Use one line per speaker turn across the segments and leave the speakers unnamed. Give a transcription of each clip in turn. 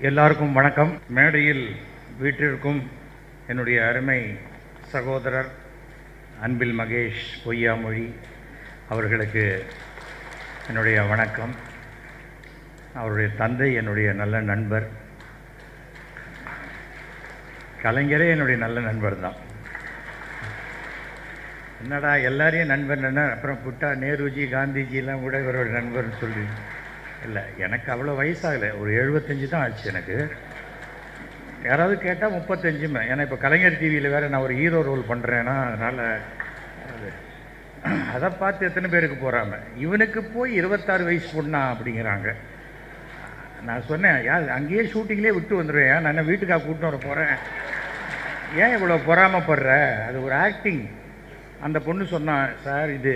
எல்லாருக்கும் வணக்கம். மேடையில் வீட்டிற்கும் என்னுடைய அருமை சகோதரர் அன்பில் மகேஷ் பொய்யாமொழி அவர்களுக்கு என்னுடைய வணக்கம். அவருடைய தந்தை என்னுடைய நல்ல நண்பர், கலைஞரே என்னுடைய நல்ல நண்பர் தான். என்னடா எல்லாரையும் நண்பர்னா அப்புறம் புட்டா நேருஜி காந்திஜிலாம் கூட இவரோட நண்பர்னு சொல்லி இல்லை, எனக்கு அவ்வளோ வயசாகலை, ஒரு 75 தான் ஆச்சு எனக்கு. யாராவது கேட்டால் 35. ஏன்னா இப்போ கலைஞர் டிவியில் வேறு நான் ஒரு ஹீரோ ரோல் பண்ணுறேன்னா, அதனால் அதை பார்த்து எத்தனை பேருக்கு போகிறாங்க. இவனுக்கு போய் 26 வயசு பொண்ணா அப்படிங்கிறாங்க. நான் சொன்னேன், அங்கேயே ஷூட்டிங்லேயே விட்டு வந்துடுவேன், நான் என்ன வீட்டுக்காக கூட்டின்னு வர போகிறேன், ஏன் இவ்வளோ பொறாமப்படுற, அது ஒரு ஆக்டிங். அந்த பொண்ணு சொன்னான், சார் இது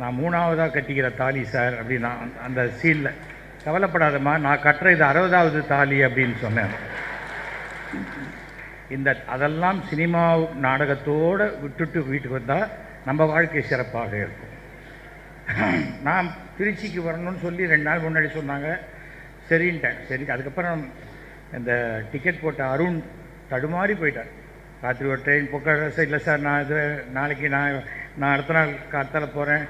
நான் 3ஆவதாக கட்டிக்கிற தாலி சார் அப்படின்னா, அந்த சீனில் கவலைப்படாதம்மா, நான் கட்டுற இது 60ஆவது தாலி அப்படின்னு சொன்னேன். அதெல்லாம் சினிமா நாடகத்தோடு விட்டுட்டு வீட்டுக்கு வந்தால் நம்ம வாழ்க்கை சிறப்பாக இருக்கும். நான் திருச்சிக்கு வரணும்னு சொல்லி 2 நாள் முன்னாடி சொன்னாங்க, சரின்ட்டேன். சரி, அதுக்கப்புறம் இந்த டிக்கெட் போட்ட அருண் தடுமாறி போயிட்டார். ராத்திரி ஒரு ட்ரெயின் போக்க, இல்லை சார் நான் இது நாளைக்கு நான் அடுத்த நாள் கார்த்தால போகிறேன்,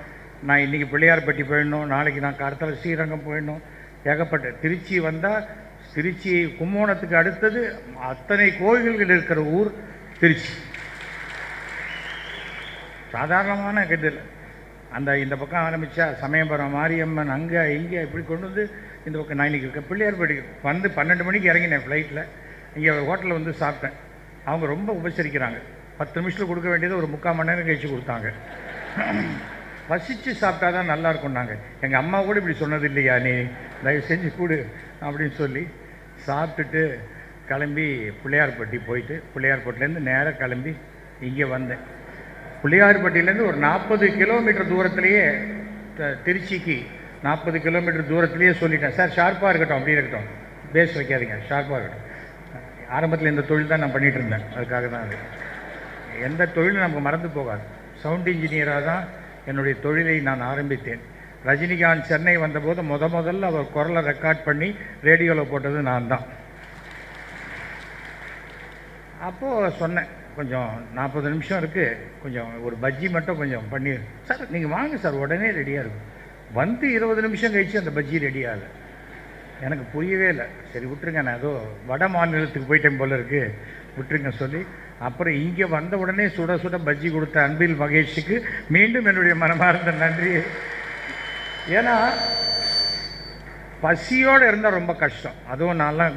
நான் இன்றைக்கி பிள்ளையார்பட்டி போயிடணும், நாளைக்கு நான் கார்த்தால ஸ்ரீரங்கம் போயிடணும், ஏகப்பட்ட. திருச்சி வந்தால் திருச்சி கும்போணத்துக்கு அடுத்தது அத்தனை கோயில்கள் இருக்கிற ஊர் திருச்சி. சாதாரணமான கதில் இந்த பக்கம் ஆரம்பித்தா சமயபுரம் மாரியம்மன் அங்கே இங்கே இப்படி கொண்டு வந்து இந்த பக்கம் நான் இன்றைக்கி இருக்க பிள்ளையார்பட்டி வந்து 12 மணிக்கு இறங்கினேன் ஃப்ளைட்டில். இங்கே ஹோட்டலில் வந்து சாப்பிட்டேன். அவங்க ரொம்ப உபசரிக்கிறாங்க. 10 நிமிஷத்தில் கொடுக்க வேண்டியது ஒரு 3/4 மணி நேரம் கழிச்சு கொடுத்தாங்க. பசிச்சு சாப்பிட்டா தான் நல்லாயிருக்கும். நாங்கள் எங்கள் அம்மா கூட இப்படி சொன்னது இல்லையா, நீ தயவு செஞ்சு கூடு அப்படின்னு சொல்லி சாப்பிட்டுட்டு கிளம்பி பிள்ளையார்பட்டி போயிட்டு, பிள்ளையார்பட்டிலேருந்து நேராக கிளம்பி இங்கே வந்தேன். பிள்ளையார்பட்டியிலேருந்து ஒரு 40 கிலோமீட்டர் தூரத்துலேயே திருச்சிக்கு 40 கிலோமீட்டர் தூரத்துலேயே சொல்லிட்டேன், சார் ஷார்ப்பாக இருக்கட்டும், அப்படி இருக்கட்டும், பேஸ் வைக்காதீங்க, ஷார்ப்பாக இருக்கட்டும். ஆரம்பத்தில் இந்த தொழில் தான் நான் பண்ணிகிட்டு இருந்தேன், அதுக்காக தான். அது எந்த தொழிலும் நமக்கு மறந்து போகாது. சவுண்ட் இன்ஜினியராக தான் என்னுடைய தொழிலை நான் ஆரம்பித்தேன். ரஜினிகாந்த் சென்னை வந்தபோது முதல்ல அவர் குரலை ரெக்கார்ட் பண்ணி ரேடியோவில் போட்டது நான் தான். அப்போது சொன்னேன், கொஞ்சம் 40 நிமிஷம் இருக்குது, கொஞ்சம் ஒரு பஜ்ஜி மட்டும் கொஞ்சம் பண்ணி, சார் நீங்கள் வாங்க சார் உடனே ரெடியாக இருக்கும். வந்து 20 நிமிஷம் கழித்து அந்த பஜ்ஜி ரெடியாகலை. எனக்கு புரியவே இல்லை. சரி விட்டுருங்க, நான் ஏதோ வட மாநிலத்துக்கு போயிட்டேன் போல இருக்குது, விட்டுருங்க சொல்லி அப்புறம் இங்கே வந்த உடனே சுட சுட பஜ்ஜி கொடுத்த அன்பில் மகேஷுக்கு மீண்டும் என்னுடைய மனமார்ந்த நன்றி. ஏன்னா பசியோடு இருந்தால் ரொம்ப கஷ்டம். அதுவும் நான்லாம்